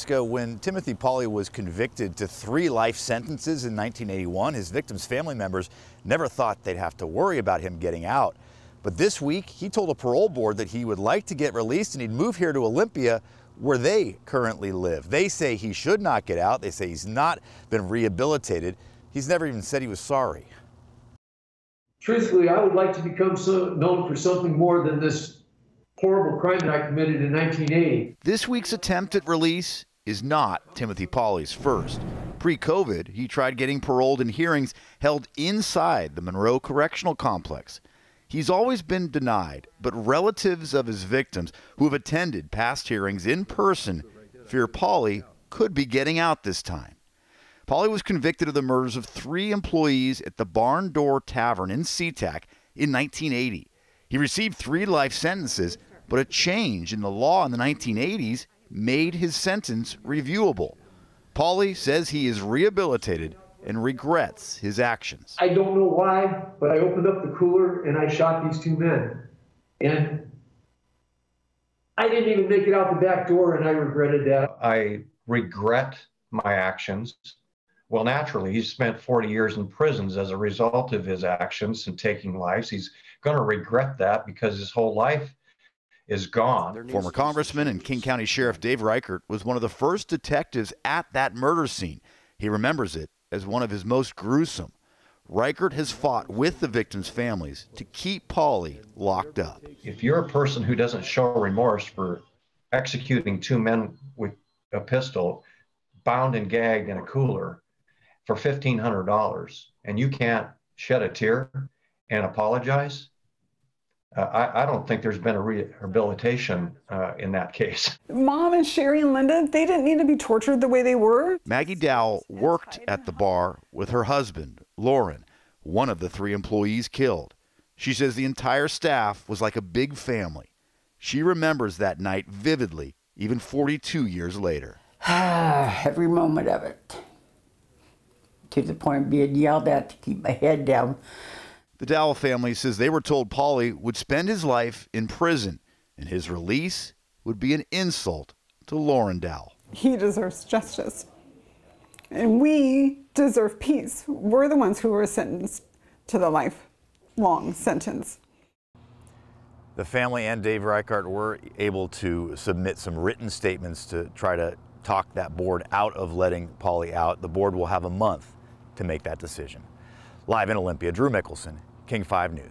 When Timothy Pauley was convicted to 3 life sentences in 1981, his victims' family members never thought they'd have to worry about him getting out. But this week, he told a parole board that he would like to get released and he'd move here to Olympia, where they currently live. They say he should not get out. They say he's not been rehabilitated. He's never even said he was sorry. Truthfully, I would like to become known for something more than this horrible crime that I committed in 1980. This week's attempt at release is not Timothy Pauley's first. Pre-COVID, he tried getting paroled in hearings held inside the Monroe Correctional Complex. He's always been denied, but relatives of his victims who have attended past hearings in person fear Pauley could be getting out this time. Pauley was convicted of the murders of 3 employees at the Barn Door Tavern in SeaTac in 1980. He received 3 life sentences, but a change in the law in the 1980s made his sentence reviewable. Pauley says he is rehabilitated and regrets his actions. I don't know why, but I opened up the cooler and I shot these 2 men. And I didn't even make it out the back door, and I regretted that. I regret my actions. Well, naturally, he's spent 40 years in prisons as a result of his actions and taking lives. He's going to regret that because his whole life is gone. Former Congressman and King County Sheriff Dave Reichert was one of the first detectives at that murder scene. He remembers it as one of his most gruesome. Reichert has fought with the victims' families to keep Pauley locked up. If you're a person who doesn't show remorse for executing 2 men with a pistol, bound and gagged in a cooler for $1,500, and you can't shed a tear and apologize, I don't think there's been a rehabilitation in that case. Mom and Sherry and Linda, they didn't need to be tortured the way they were. Maggie Dowell worked at the bar with her husband, Lauren, one of the 3 employees killed. She says the entire staff was like a big family. She remembers that night vividly, even 42 years later. Every moment of it, to the point of being yelled at to keep my head down. The Dowell family says they were told Pauley would spend his life in prison, and his release would be an insult to Lauren Dowell. He deserves justice, and we deserve peace. We're the ones who were sentenced to the lifelong sentence. The family and Dave Reichert were able to submit some written statements to try to talk that board out of letting Pauley out. The board will have a month to make that decision. Live in Olympia, Drew Mickelson, King 5 News.